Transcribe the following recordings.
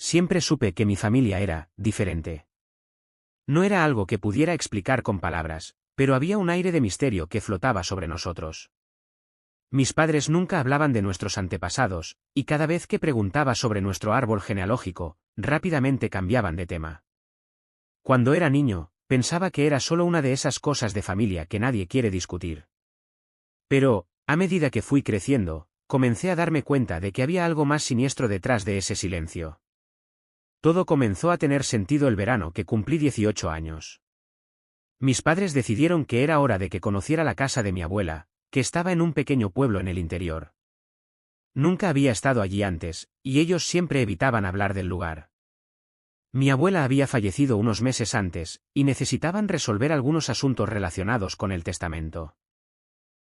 Siempre supe que mi familia era diferente. No era algo que pudiera explicar con palabras, pero había un aire de misterio que flotaba sobre nosotros. Mis padres nunca hablaban de nuestros antepasados, y cada vez que preguntaba sobre nuestro árbol genealógico, rápidamente cambiaban de tema. Cuando era niño, pensaba que era solo una de esas cosas de familia que nadie quiere discutir. Pero, a medida que fui creciendo, comencé a darme cuenta de que había algo más siniestro detrás de ese silencio. Todo comenzó a tener sentido el verano que cumplí 18 años. Mis padres decidieron que era hora de que conociera la casa de mi abuela, que estaba en un pequeño pueblo en el interior. Nunca había estado allí antes, y ellos siempre evitaban hablar del lugar. Mi abuela había fallecido unos meses antes, y necesitaban resolver algunos asuntos relacionados con el testamento.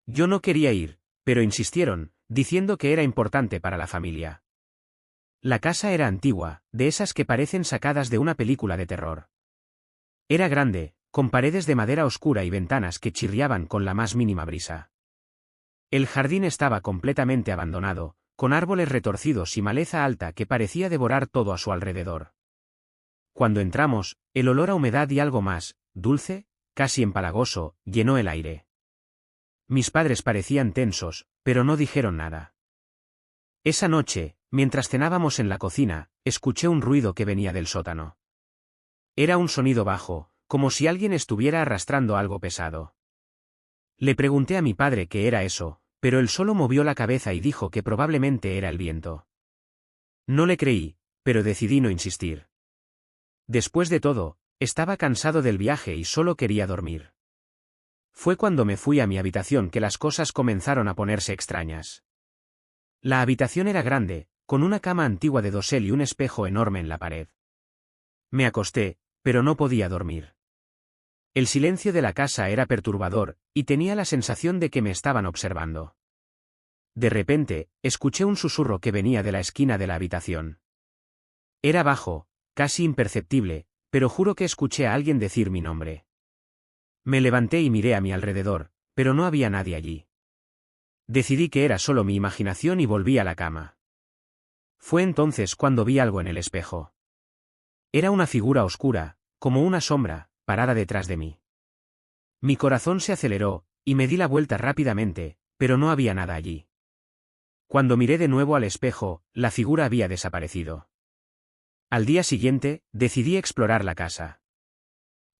Yo no quería ir, pero insistieron, diciendo que era importante para la familia. La casa era antigua, de esas que parecen sacadas de una película de terror. Era grande, con paredes de madera oscura y ventanas que chirriaban con la más mínima brisa. El jardín estaba completamente abandonado, con árboles retorcidos y maleza alta que parecía devorar todo a su alrededor. Cuando entramos, el olor a humedad y algo más, dulce, casi empalagoso, llenó el aire. Mis padres parecían tensos, pero no dijeron nada. Esa noche, mientras cenábamos en la cocina, escuché un ruido que venía del sótano. Era un sonido bajo, como si alguien estuviera arrastrando algo pesado. Le pregunté a mi padre qué era eso, pero él solo movió la cabeza y dijo que probablemente era el viento. No le creí, pero decidí no insistir. Después de todo, estaba cansado del viaje y solo quería dormir. Fue cuando me fui a mi habitación que las cosas comenzaron a ponerse extrañas. La habitación era grande, con una cama antigua de dosel y un espejo enorme en la pared. Me acosté, pero no podía dormir. El silencio de la casa era perturbador, y tenía la sensación de que me estaban observando. De repente, escuché un susurro que venía de la esquina de la habitación. Era bajo, casi imperceptible, pero juro que escuché a alguien decir mi nombre. Me levanté y miré a mi alrededor, pero no había nadie allí. Decidí que era solo mi imaginación y volví a la cama. Fue entonces cuando vi algo en el espejo. Era una figura oscura, como una sombra, parada detrás de mí. Mi corazón se aceleró, y me di la vuelta rápidamente, pero no había nada allí. Cuando miré de nuevo al espejo, la figura había desaparecido. Al día siguiente, decidí explorar la casa.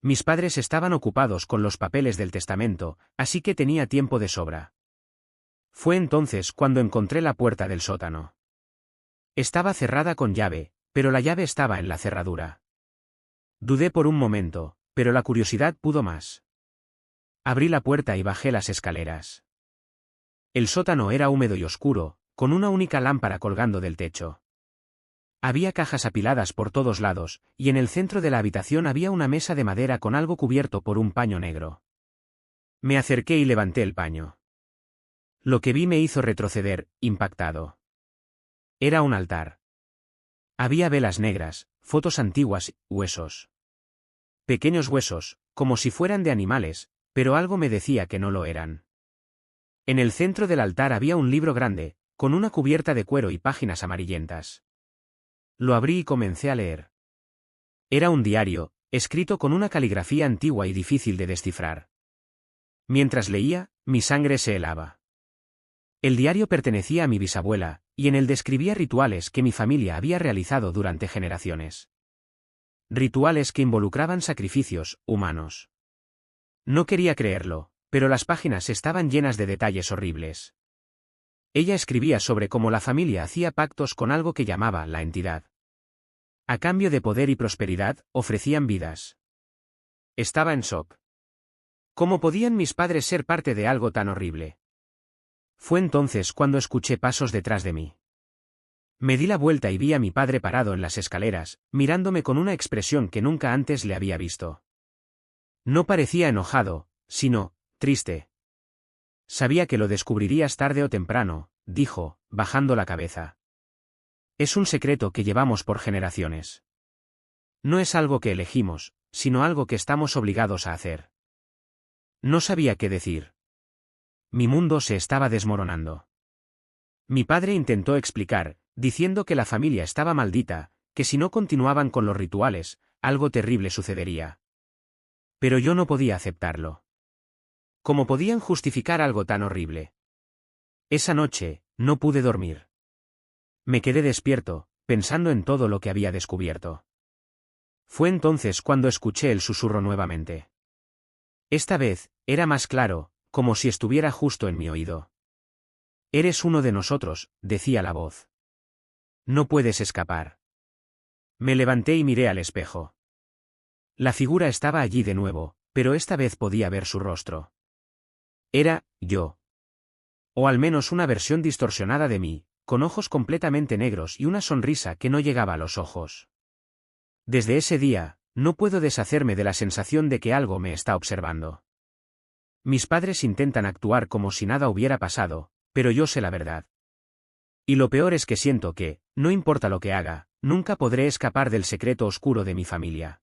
Mis padres estaban ocupados con los papeles del testamento, así que tenía tiempo de sobra. Fue entonces cuando encontré la puerta del sótano. Estaba cerrada con llave, pero la llave estaba en la cerradura. Dudé por un momento, pero la curiosidad pudo más. Abrí la puerta y bajé las escaleras. El sótano era húmedo y oscuro, con una única lámpara colgando del techo. Había cajas apiladas por todos lados, y en el centro de la habitación había una mesa de madera con algo cubierto por un paño negro. Me acerqué y levanté el paño. Lo que vi me hizo retroceder, impactado. Era un altar. Había velas negras, fotos antiguas, huesos. Pequeños huesos, como si fueran de animales, pero algo me decía que no lo eran. En el centro del altar había un libro grande, con una cubierta de cuero y páginas amarillentas. Lo abrí y comencé a leer. Era un diario, escrito con una caligrafía antigua y difícil de descifrar. Mientras leía, mi sangre se helaba. El diario pertenecía a mi bisabuela, y en él describía rituales que mi familia había realizado durante generaciones. Rituales que involucraban sacrificios humanos. No quería creerlo, pero las páginas estaban llenas de detalles horribles. Ella escribía sobre cómo la familia hacía pactos con algo que llamaba la entidad. A cambio de poder y prosperidad, ofrecían vidas. Estaba en shock. ¿Cómo podían mis padres ser parte de algo tan horrible? Fue entonces cuando escuché pasos detrás de mí. Me di la vuelta y vi a mi padre parado en las escaleras, mirándome con una expresión que nunca antes le había visto. No parecía enojado, sino triste. Sabía que lo descubrirías tarde o temprano, dijo, bajando la cabeza. Es un secreto que llevamos por generaciones. No es algo que elegimos, sino algo que estamos obligados a hacer. No sabía qué decir. Mi mundo se estaba desmoronando. Mi padre intentó explicar, diciendo que la familia estaba maldita, que si no continuaban con los rituales, algo terrible sucedería. Pero yo no podía aceptarlo. ¿Cómo podían justificar algo tan horrible? Esa noche, no pude dormir. Me quedé despierto, pensando en todo lo que había descubierto. Fue entonces cuando escuché el susurro nuevamente. Esta vez, era más claro, como si estuviera justo en mi oído. Eres uno de nosotros, decía la voz. No puedes escapar. Me levanté y miré al espejo. La figura estaba allí de nuevo, pero esta vez podía ver su rostro. Era, yo. O al menos una versión distorsionada de mí, con ojos completamente negros y una sonrisa que no llegaba a los ojos. Desde ese día, no puedo deshacerme de la sensación de que algo me está observando. Mis padres intentan actuar como si nada hubiera pasado, pero yo sé la verdad. Y lo peor es que siento que, no importa lo que haga, nunca podré escapar del secreto oscuro de mi familia.